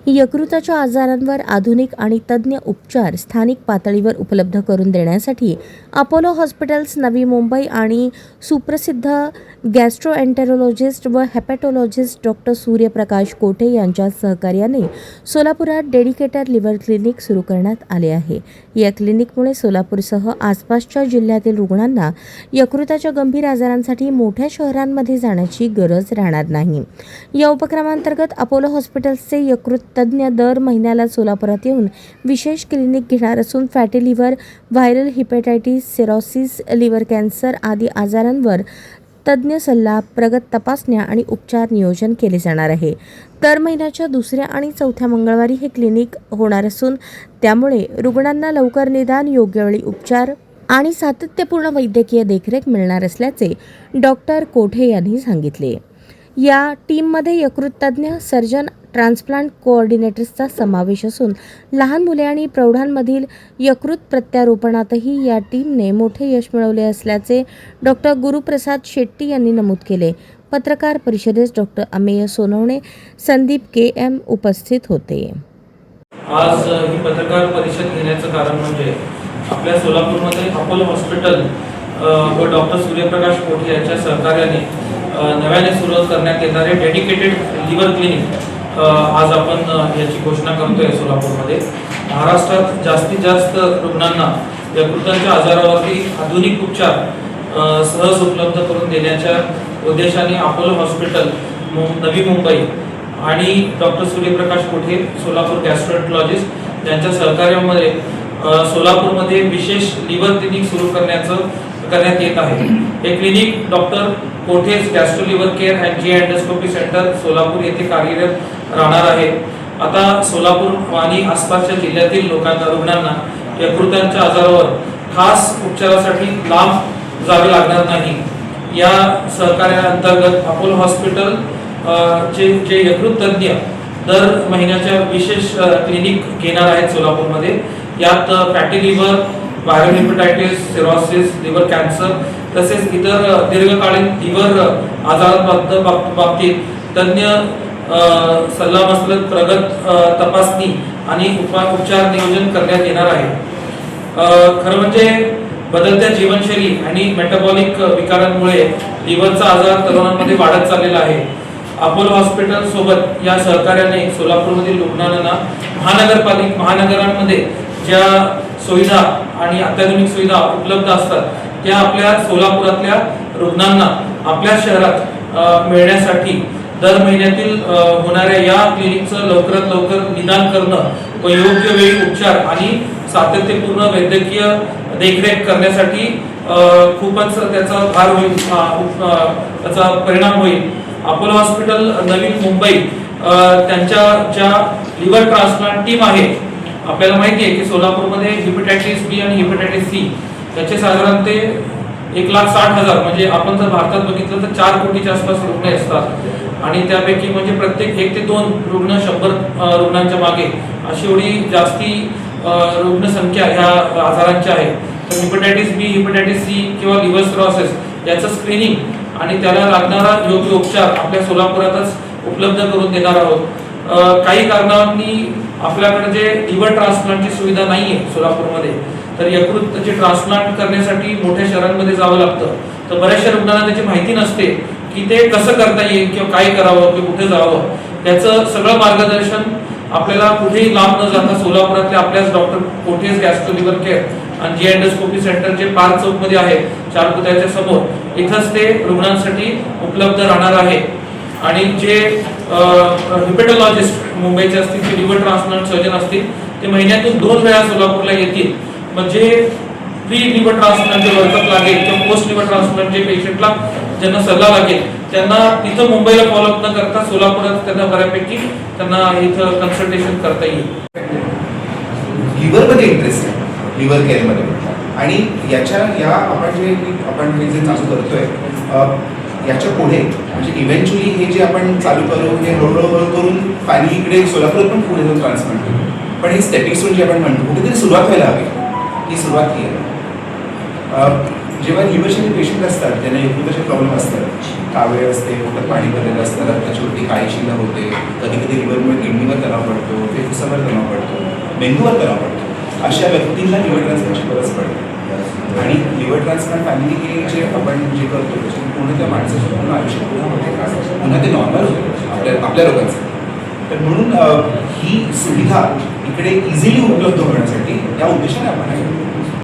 यकृताच्या आजारांवर आधुनिक आणि तज्ज्ञ उपचार स्थानिक पातळीवर उपलब्ध करून देण्यासाठी अपोलो हॉस्पिटल्स नवी मुंबई आणि सुप्रसिद्ध गॅस्ट्रोएंटेरोलॉजिस्ट व हेपॅटॉलॉजिस्ट डॉक्टर सूर्यप्रकाश कोठे यांच्या सहकार्याने सोलापुरात डेडिकेटेड लिव्हर क्लिनिक सुरू करण्यात आले आहे। या क्लिनिकमुळे सोलापूरसह आसपासच्या जिल्ह्यातील रुग्णांना यकृताच्या गंभीर आजारांसाठी मोठ्या शहरांमध्ये जाण्याची गरज राहणार नाही। या उपक्रमांतर्गत अपोलो हॉस्पिटल्सचे यकृत तज्ज्ञ दर महिन्याला सोलापुरात येऊन विशेष क्लिनिक घेणार असून fatty liver, viral hepatitis, cirrhosis, liver cancer आदी आजारांवर तज्ज्ञ सल्ला, प्रगत तपासण्या आणि उपचार नियोजन केले जाणार आहे। दर महिन्याच्या दुसऱ्या आणि चौथ्या मंगळवारी हे क्लिनिक होणार असून त्यामुळे रुग्णांना लवकर निदान, योग्य वेळी उपचार आणि सातत्यपूर्ण वैद्यकीय देखरेख मिळणार असल्याचे डॉक्टर कोठे यांनी सांगितले। या टीममध्ये यकृत तज्ज्ञ, सर्जन, ट्रान्सप्लांट कोऑर्डिनेटर्सचा समावेश असून लहान मुले आणि प्रौढांमधील यकृत प्रत्यारोपणातही या टीमने मोठे यश मिळवले असल्याचे डॉक्टर गुरुप्रसाद शेट्टी यांनी नमूद केले। पत्रकार परिषदेस डॉक्टर अमेय सोनवणे, संदीप के.एम. उपस्थित होते। आज ही पत्रकार परिषद घेण्याचं कारण म्हणजे आपल्या सोलापूरमध्ये अपोलो हॉस्पिटल व डॉक्टर सूर्यप्रकाश कोठे यांच्या सहकार्याने नव्याने सुरू करण्यात येणारे डेडिकेटेड लिव्हर क्लिनिक आज आपण याची घोषणा करतोय। सोलापूरमध्ये महाराष्ट्रात जास्तीत जास्त रुग्णांना यकृताच्या आजारावरती आधुनिक उपचार सहज उपलब्ध करून देण्याच्या उद्देशाने अपोलो हॉस्पिटल नवी मुंबई आणि डॉक्टर सूर्यप्रकाश कोठे सोलापूर गॅस्ट्रोएंटेरोलॉजिस्ट यांच्या सहकार्यामध्ये सोलापूरमध्ये विशेष लिव्हर क्लिनिक सुरू करण्यात येत आहे। हे क्लिनिक डॉक्टर कोठेज gastro liver care and G endoscopy centre Solapur येथे कार्यरत राहणार आहे। आता सोलापूर आणि आसपासच्या जिल्ह्यातील रुग्णांना यकृताच्या आजारावर खास उपचारासाठी लांब जावे लागणार नाही। या सहकार्याअंतर्गत अपोलो हॉस्पिटल जे यकृत तज्ज्ञ दर महिन्याच्या विशेष क्लिनिक घेणार आहेत सोलापूरमध्ये। यात fatty liver, viral hepatitis, cirrhosis, liver cancer तसेच इतर दीर्घकालीन लिव्हर आजारांबाबतीत तज्ज्ञ सल्लामसलत, प्रगत तपासणी आणि उपचार नियोजन करण्यात येणार आहे। खरं म्हणजे बदलत्या जीवनशैली आणि मेटाबॉलिक विकारांमुळे लिव्हरचा आजार तरुणांमध्ये वाढत चाललेला आहे। अपोलो हॉस्पिटल सोबत या सहकार्याने सोलापूरमधील रुग्णांना महानगरांमध्ये ज्या सुविधा आणि अत्याधुनिक सुविधा उपलब्ध असतात त्या आपल्या सोलापुरातल्या रुग्णांना आपल्या शहरात मिळण्यासाठी दर महिन्यातील होणाऱ्या या क्लिनिकचं लवकरात लवकर निदान करणं व योग्य वेळी उपचार आणि सातत्यपूर्ण वैद्यकीय देखरेख करण्यासाठी खूपच त्याचा भार होईल, त्याचा परिणाम होईल। अपोलो हॉस्पिटल नवी मुंबई त्यांच्या ज्या लिव्हर ट्रान्सप्लांट टीम आहे, आपल्याला माहिती आहे की सोलापूरमध्ये हिपॅटायटिस बी आणि हिपॅटायटिस सी याचे साधारण ते 1,60,000 म्हणजे आपण जर भारतात बघितलं तर 4 कोटीच्या आसपास रुग्ण असतात आणि त्यापैकी म्हणजे प्रत्येक 1 ते 2 रुग्ण 100 रुग्णांच्या मागे अशी एवढी जास्ती रुग्णसंख्या ह्या आजारांची आहे। तर हिपॅटायटिस बी, हिपॅटायटिस सी किंवा लिव्हर सिरोसिस याचं स्क्रीनिंग आणि त्याला लागणारा योग्य उपचार आपल्या सोलापुरातच उपलब्ध करून देणार आहोत। काही कारणांनी आपल्याकडे जे लिव्हर ट्रान्सप्लांटची सुविधा नाहीये सोलापूरमध्ये, तर यकृतचे ट्रान्सप्लांट करण्यासाठी मोठ्या शहरांमध्ये जावं लागतं। तर बऱ्याचशा रुग्णांना त्याची माहिती नसते की ते कसं करता येईल किंवा काय करावं किंवा कुठे जावं। त्याचं सगळं मार्गदर्शन आपल्याला कुठेही लांब न जाता सोलापुरातल्या आपल्याच डॉक्टर कोठेज गॅस्ट्रो लिव्हर केअर आणि जी एंडोस्कोपी सेंटर जे पार्क चौकमध्ये आहे, 4 पुतळ्याच्या समोर, इथंच ते रुग्णांसाठी उपलब्ध राहणार आहे। आणि जे हिपॅटॉलॉजिस्ट मुंबईचे असतील, जे लिव्हर ट्रान्सप्लांट सर्जन असतील, ते महिन्यातून 2 वेळा सोलापूरला येतील। म्हणजे प्री लिव्हर ट्रान्सप्लांटचे वर्कअप लागेल किंवा पोस्ट लिव्हर ट्रान्सप्लांटचे पेशंटला ज्यांना सल्ला लागेल त्यांना तिथं मुंबईला फॉलोअप न करता सोलापुरात त्यांना बऱ्यापैकी त्यांना इथं कन्सल्टेशन करता येईल। लिव्हरमध्ये इंटरेस्ट आहे, लिव्हर केअरमध्ये, आणि या आपण जे चालू करतोय याच्या पुढे म्हणजे इव्हेंच्युअली हे जे आपण चालू करू हे हळूहळू करून फायनली इकडे सोलापूरात पण पुढे जाऊन ट्रान्सप्लांट करू। पण ही स्टेपिंग स्टोन जे आपण म्हणतो कुठेतरी सुरुवात व्हायला हवी, ही सुरुवात ही आहे। जेव्हा लिव्हरचे पेशंट असतात त्यांना यकृताचे प्रॉब्लेम असतात, कावीळ असते, पोटात पाणी भरलेलं असतं, रक्ताची उलटी काळी शिल्लक होते, कधी कधी लिव्हरमुळे किडनीवर तणाव पडतो, श्वासावर तणाव पडतो, मेंदूवर तणाव पडतो, अशा व्यक्तींना लिव्हर ट्रान्सप्लांटची गरज पडते. आणि लिव्हर ट्रान्सप्लांट फॅमिली हे जे आपण जे करतो त्याच्यात पूर्ण त्या माणसाचं पूर्ण आयुष्य पुन्हा ते नॉर्मल होतं आपल्या लोकांचं. तर म्हणून ही सुविधा इकडे इझिली उपलब्ध होण्यासाठी या उद्देशाने आपण आहे.